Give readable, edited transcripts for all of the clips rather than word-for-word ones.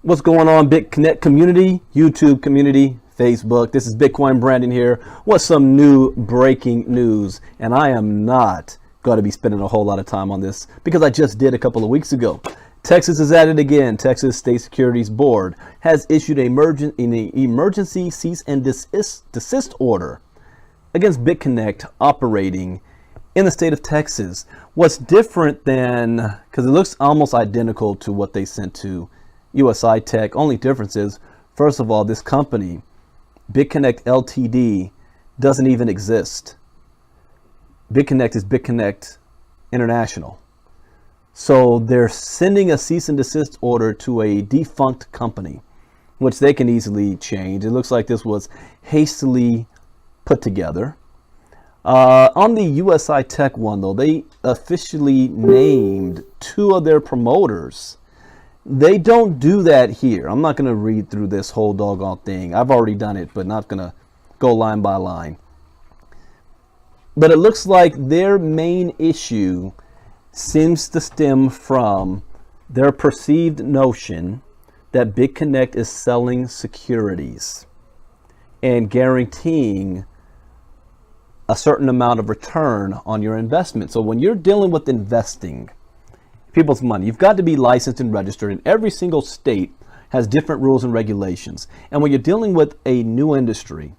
What's going on, Bitconnect community, YouTube community, Facebook? This is Bitcoin Brandon here. What's some new breaking news? And I am not going to be spending a whole lot of time on this because I just did a couple of weeks ago. Texas is at it again. Texas State Securities Board has issued an emergency cease and desist order against Bitconnect operating in the state of Texas. What's different than, because it looks almost identical to what they sent to USI-Tech, only difference is, first of all, this company, Bitconnect Ltd, doesn't even exist. Bitconnect is Bitconnect International. So they're sending a cease and desist order to a defunct company, which they can easily change. It looks like this was hastily put together. On the USI-Tech one, though, they officially named two of their promoters. They don't do that here. I'm not going to read through this whole doggone thing. I've already done it, but not going to go line by line. But it looks like their main issue seems to stem from their perceived notion that Bitconnect is selling securities and guaranteeing a certain amount of return on your investment. So when you're dealing with investing people's money, you've got to be licensed and registered, and every single state has different rules and regulations. And when you're dealing with a new industry,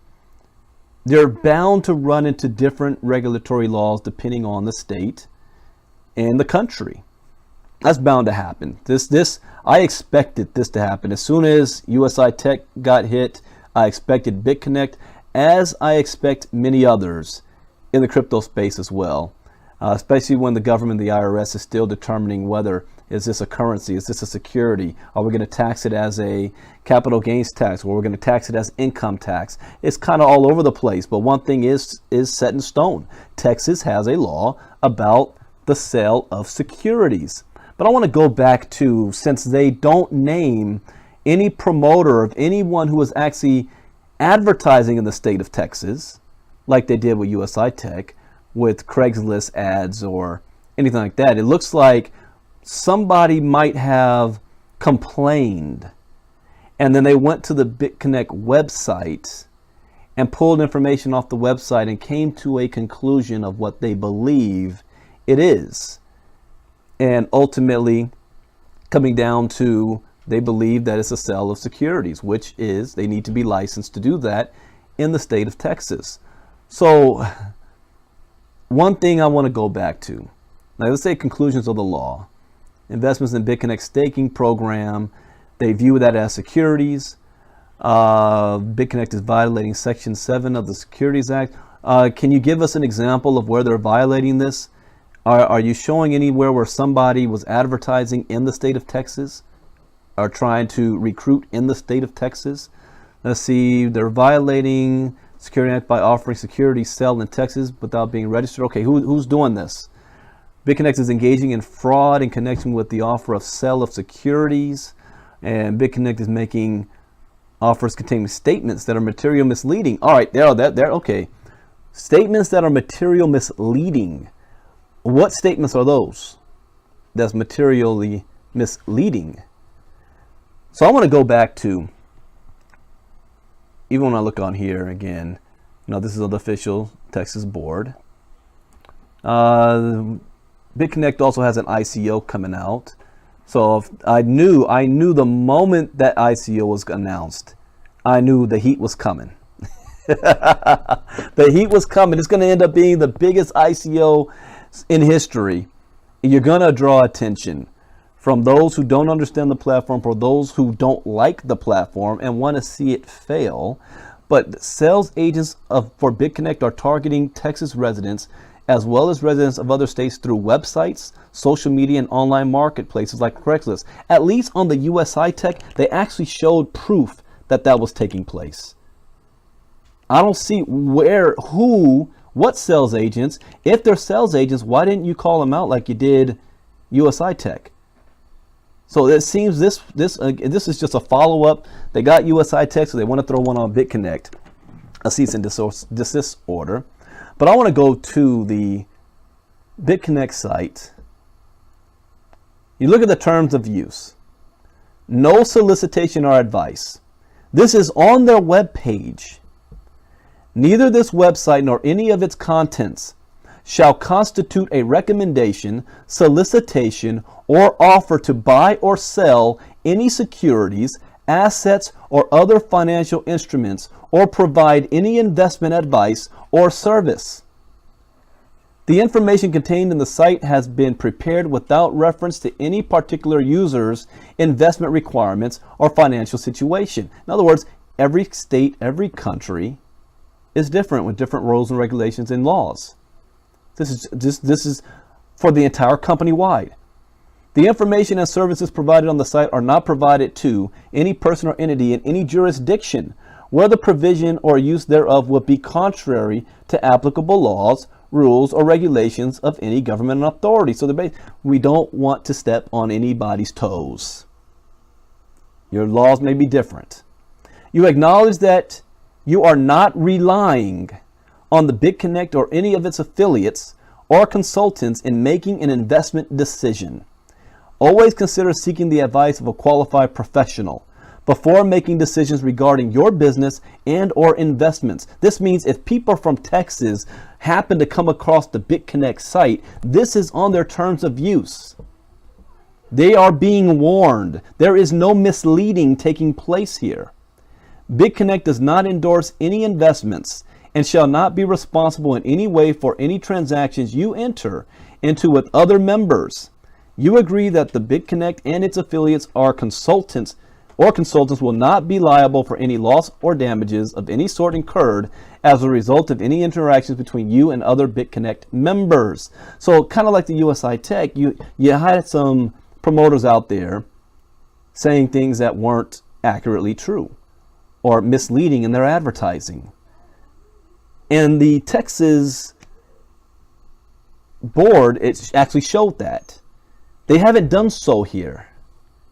they're bound to run into different regulatory laws depending on the state and the country. That's bound to happen. I expected this to happen. As soon as USI-Tech got hit, I expected Bitconnect, as I expect many others in the crypto space as well. Especially when the government, the IRS, is still determining whether is this a currency, is this a security, are we going to tax it as a capital gains tax, or we're going to tax it as income tax. It's kind of all over the place, but one thing is set in stone. Texas has a law about the sale of securities. But I want to go back to, since they don't name any promoter of anyone who is actually advertising in the state of Texas, like they did with USI-Tech, with Craigslist ads or anything like that. It looks like somebody might have complained, and then they went to the Bitconnect website and pulled information off the website and came to a conclusion of what they believe it is. And ultimately coming down to, they believe that it's a sale of securities, which is, they need to be licensed to do that in the state of Texas. So one thing I want to go back to, now let's say conclusions of the law. Investments in Bitconnect staking program, they view that as securities. Bitconnect is violating Section 7 of the Securities Act. Can you give us an example of where they're violating this? Are you showing anywhere where somebody was advertising in the state of Texas or trying to recruit in the state of Texas? Let's see, they're violating Security Act by offering securities sell in Texas without being registered. Okay, who's doing this? Bitconnect is engaging in fraud in connection with the offer of sale of securities, and Bitconnect is making offers containing statements that are material misleading. All right, there, okay. Statements that are material misleading. What statements are those that's materially misleading? So I want to go back to, even when I look on here again, this is the official Texas board. Bitconnect also has an ICO coming out. So if I knew the moment that ICO was announced, I knew the heat was coming. The heat was coming. It's going to end up being the biggest ICO in history. You're going to draw attention from those who don't understand the platform, for those who don't like the platform and want to see it fail. But sales agents for Bitconnect are targeting Texas residents as well as residents of other states through websites, social media, and online marketplaces like Craigslist. At least on the USI-Tech, they actually showed proof that that was taking place. I don't see what sales agents. If they're sales agents, why didn't you call them out like you did USI-Tech? So it seems this is just a follow-up. They got USI-Tech, so they want to throw one on Bitconnect, a cease and desist order. But I want to go to the Bitconnect site. You look at the terms of use. No solicitation or advice. This is on their webpage. Neither this website nor any of its contents shall constitute a recommendation, solicitation, or offer to buy or sell any securities, assets, or other financial instruments, or provide any investment advice or service. The information contained in the site has been prepared without reference to any particular user's investment requirements or financial situation. In other words, every state, every country is different with different rules and regulations and laws. This is for the entire company wide. The information and services provided on the site are not provided to any person or entity in any jurisdiction where the provision or use thereof would be contrary to applicable laws, rules, or regulations of any government authority. So we don't want to step on anybody's toes. Your laws may be different. You acknowledge that you are not relying on the Bitconnect or any of its affiliates or consultants in making an investment decision. Always consider seeking the advice of a qualified professional before making decisions regarding your business and or investments. This means if people from Texas happen to come across the Bitconnect site, this is on their terms of use. They are being warned. There is no misleading taking place here. Bitconnect does not endorse any investments and shall not be responsible in any way for any transactions you enter into with other members. You agree that the Bitconnect and its affiliates are consultants will not be liable for any loss or damages of any sort incurred as a result of any interactions between you and other Bitconnect members. So kind of like the USI-Tech, you had some promoters out there saying things that weren't accurately true or misleading in their advertising. And the Texas board, it actually showed that. They haven't done so here,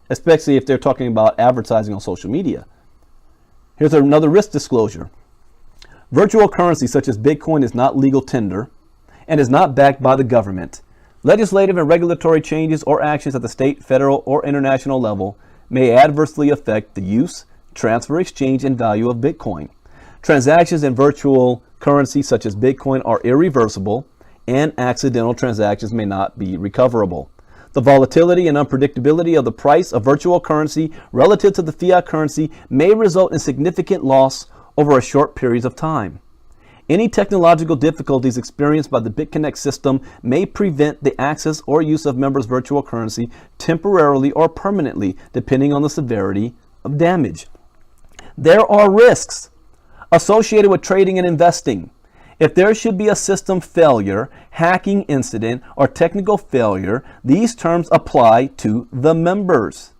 especially if they're talking about advertising on social media. Here's another risk disclosure. Virtual currency such as Bitcoin is not legal tender and is not backed by the government. Legislative and regulatory changes or actions at the state, federal, or international level may adversely affect the use, transfer, exchange, and value of Bitcoin. Transactions in virtual currency such as Bitcoin are irreversible, and accidental transactions may not be recoverable. The volatility and unpredictability of the price of virtual currency relative to the fiat currency may result in significant loss over a short period of time. Any technological difficulties experienced by the Bitconnect system may prevent the access or use of members' virtual currency temporarily or permanently, depending on the severity of damage. There are risks associated with trading and investing. If there should be a system failure, hacking incident, or technical failure, these terms apply to the members.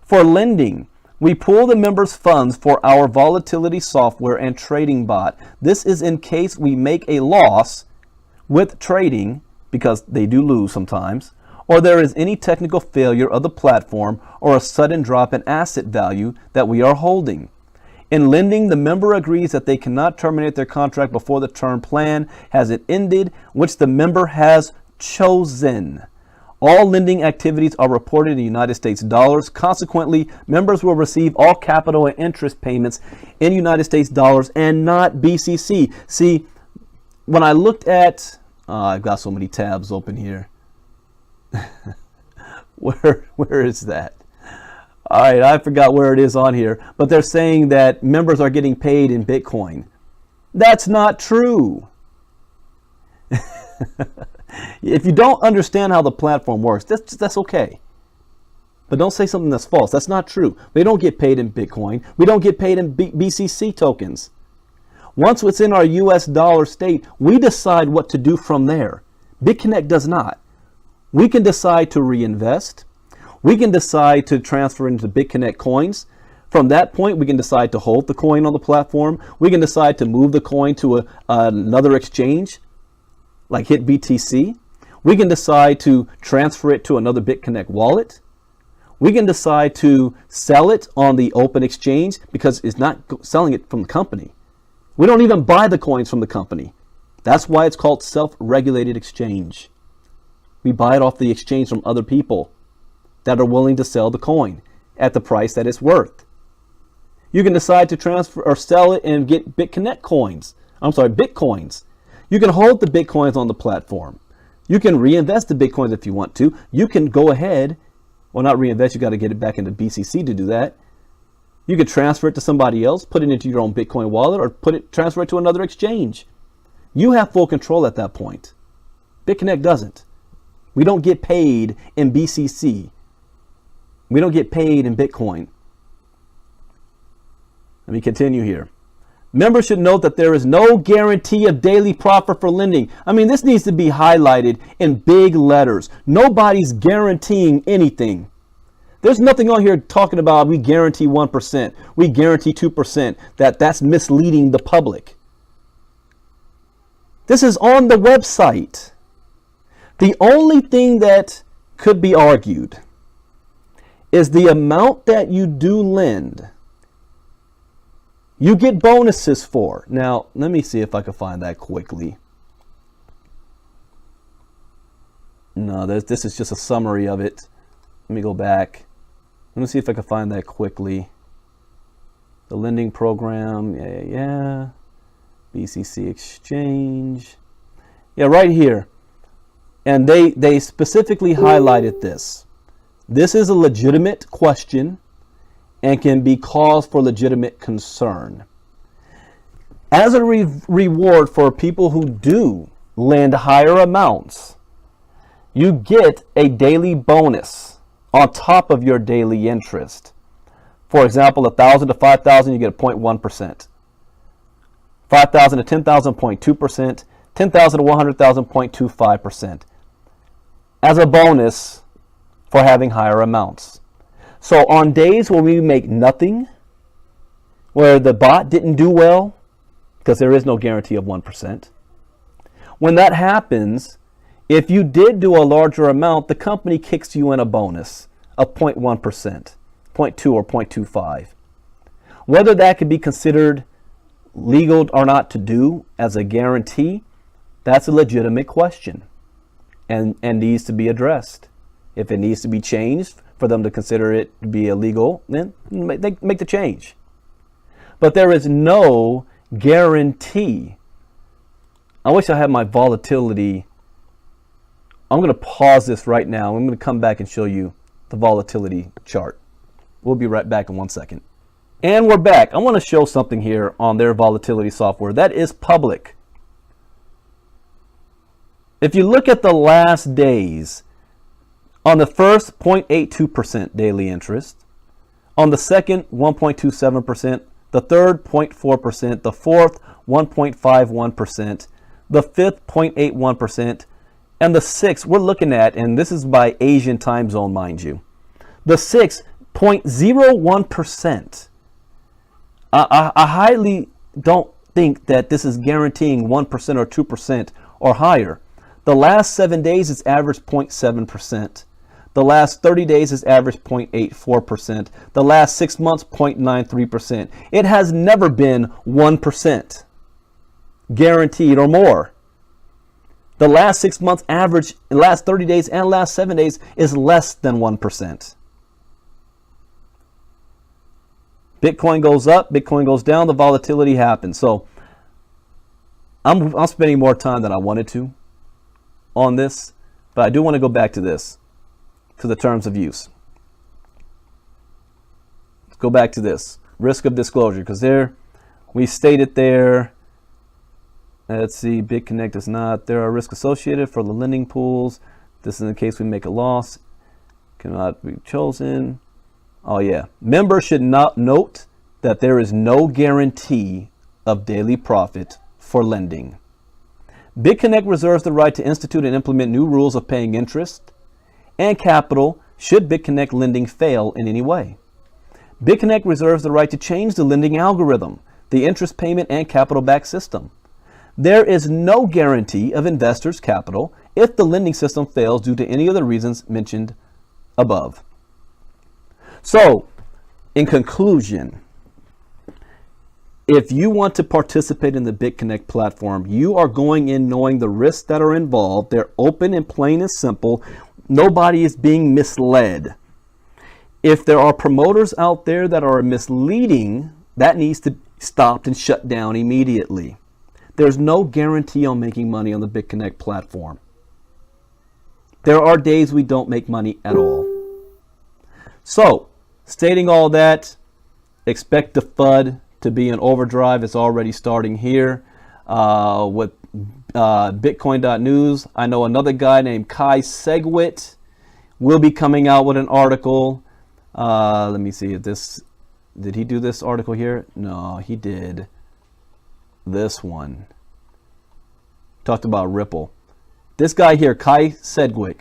For lending, we pool the members' funds for our volatility software and trading bot. This is in case we make a loss with trading, because they do lose sometimes, or there is any technical failure of the platform or a sudden drop in asset value that we are holding. In lending, the member agrees that they cannot terminate their contract before the term plan has ended, which the member has chosen. All lending activities are reported in United States dollars. Consequently, members will receive all capital and interest payments in United States dollars and not BCC. See, when I looked at, I've got so many tabs open here. Where is that? All right, I forgot where it is on here, but they're saying that members are getting paid in Bitcoin. That's not true. If you don't understand how the platform works, that's okay. But don't say something that's false. That's not true. They don't get paid in Bitcoin. We don't get paid in BCC tokens. Once it's in our US dollar state, we decide what to do from there. Bitconnect does not. We can decide to reinvest. We can decide to transfer into Bitconnect coins. From that point, we can decide to hold the coin on the platform. We can decide to move the coin to another exchange, like HitBTC. We can decide to transfer it to another Bitconnect wallet. We can decide to sell it on the open exchange because it's not selling it from the company. We don't even buy the coins from the company. That's why it's called self-regulated exchange. We buy it off the exchange from other people that are willing to sell the coin at the price that it's worth. You can decide to transfer or sell it and get Bitconnect coins. Bitcoins. You can hold the Bitcoins on the platform. You can reinvest the Bitcoins if you want to. You can go ahead, well, not reinvest, you got to get it back into BCC to do that. You can transfer it to somebody else, put it into your own Bitcoin wallet, or transfer it to another exchange. You have full control at that point. Bitconnect doesn't. We don't get paid in BCC. We don't get paid in Bitcoin. Let me continue here. Members should note that there is no guarantee of daily profit for lending. I mean, this needs to be highlighted in big letters. Nobody's guaranteeing anything. There's nothing on here talking about we guarantee 1%, we guarantee 2%. That's misleading the public. This is on the website. The only thing that could be argued is the amount that you do lend, you get bonuses for. Now, let me see if I can find that quickly. No, this is just a summary of it. Let me go back. Let me see if I can find that quickly. The lending program, yeah. BCC exchange. Yeah, right here. And they specifically highlighted this. This is a legitimate question and can be cause for legitimate concern. As a reward for people who do lend higher amounts, you get a daily bonus on top of your daily interest. For example, 1,000 to 5,000, you get a 0.1%. 5,000 to 10,000, 0.2%. 10,000 to 100,000, 0.25%. As a bonus for having higher amounts. So on days where we make nothing, where the bot didn't do well, because there is no guarantee of 1%, when that happens, if you did do a larger amount, the company kicks you in a bonus of 0.1%, 0.2 or 0.25. Whether that could be considered legal or not to do as a guarantee, that's a legitimate question and needs to be addressed. If it needs to be changed for them to consider it to be illegal, then they make the change. But there is no guarantee. I wish I had my volatility. I'm going to pause this right now. I'm going to come back and show you the volatility chart. We'll be right back in 1 second. And we're back. I want to show something here on their volatility software that is public. If you look at the last days, on the first, 0.82% daily interest. On the second, 1.27%. The third, 0.4%. The fourth, 1.51%. The fifth, 0.81%. And the sixth, we're looking at, and this is by Asian time zone, mind you. The sixth, 0.01%. I highly don't think that this is guaranteeing 1% or 2% or higher. The last 7 days, it's averaged 0.7%. The last 30 days is average 0.84%. The last 6 months, 0.93%. It has never been 1% guaranteed or more. The last 6 months average, last 30 days and last 7 days is less than 1%. Bitcoin goes up, Bitcoin goes down, the volatility happens. So I'm spending more time than I wanted to on this, but I do want to go back to this. To the terms of use. Let's go back to this risk of disclosure, because there we stated there, let's see, Bitconnect is not, there are risks associated for the lending pools. This is in case we make a loss, cannot be chosen. Oh yeah, members should not note that there is no guarantee of daily profit for lending. Bitconnect reserves the right to institute and implement new rules of paying interest and capital should Bitconnect lending fail in any way. Bitconnect reserves the right to change the lending algorithm, the interest payment and capital back system. There is no guarantee of investors' capital if the lending system fails due to any of the reasons mentioned above. So, in conclusion, if you want to participate in the Bitconnect platform, you are going in knowing the risks that are involved. They're open and plain and simple. Nobody is being misled. If there are promoters out there that are misleading, that needs to be stopped and shut down immediately. There's no guarantee on making money on the Bitconnect platform. There are days we don't make money at all. So, stating all that, expect the FUD to be in overdrive. It's already starting here with Bitcoin.news. I know another guy named Kai Segwit will be coming out with an article. Let me see if this, did he do this article here? No, he did this one. Talked about Ripple. This guy here, Kai Segwit,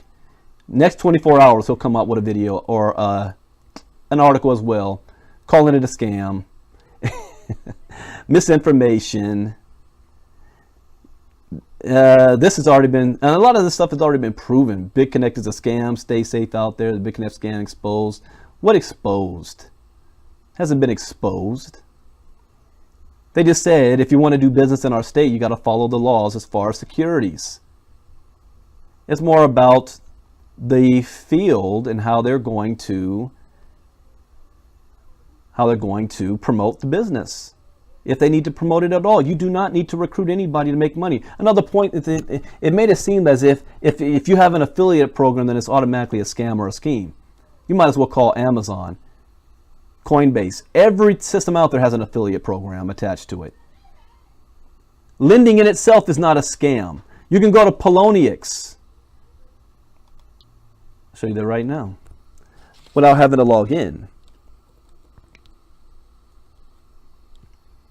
next 24 hours he'll come out with a video or an article as well, calling it a scam, misinformation. This has already been, and a lot of this stuff has already been proven. Bitconnect is a scam. Stay safe out there. The Bitconnect scam exposed. What exposed? Hasn't been exposed. They just said if you want to do business in our state, you got to follow the laws as far as securities. It's more about the field and how they're going to promote the business. If they need to promote it at all, you do not need to recruit anybody to make money. Another point is it made it seem as if you have an affiliate program, then it's automatically a scam or a scheme. You might as well call Amazon, Coinbase. Every system out there has an affiliate program attached to it. Lending in itself is not a scam. You can go to Poloniex. I'll show you that right now without having to log in.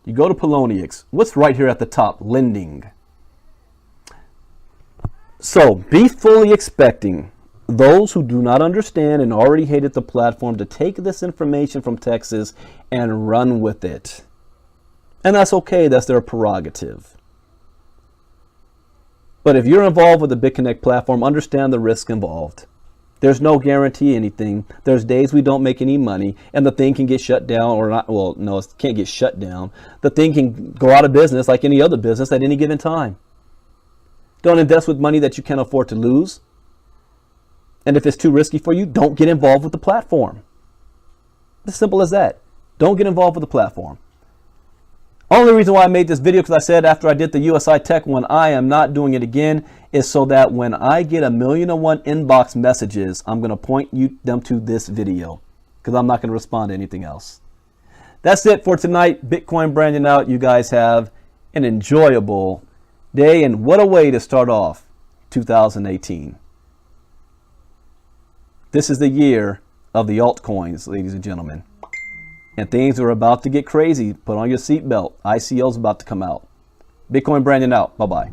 You go to Poloniex. What's right here at the top? Lending. So be fully expecting those who do not understand and already hated the platform to take this information from Texas and run with it. And that's okay. That's their prerogative. But if you're involved with the Bitconnect platform, understand the risk involved. There's no guarantee anything. There's days we don't make any money and the thing can get shut down or not. Well, no, it can't get shut down. The thing can go out of business like any other business at any given time. Don't invest with money that you can't afford to lose. And if it's too risky for you, don't get involved with the platform. As simple as that. Don't get involved with the platform. Only reason why I made this video, because I said after I did the USI-Tech one, I am not doing it again, is so that when I get 1,000,001 inbox messages, I'm going to point them to this video, because I'm not going to respond to anything else. That's it for tonight. Bitcoin branding out. You guys have an enjoyable day, and what a way to start off 2018. This is the year of the altcoins, ladies and gentlemen. And things are about to get crazy. Put on your seatbelt. ICO's about to come out. Bitcoin branding out. Bye-bye.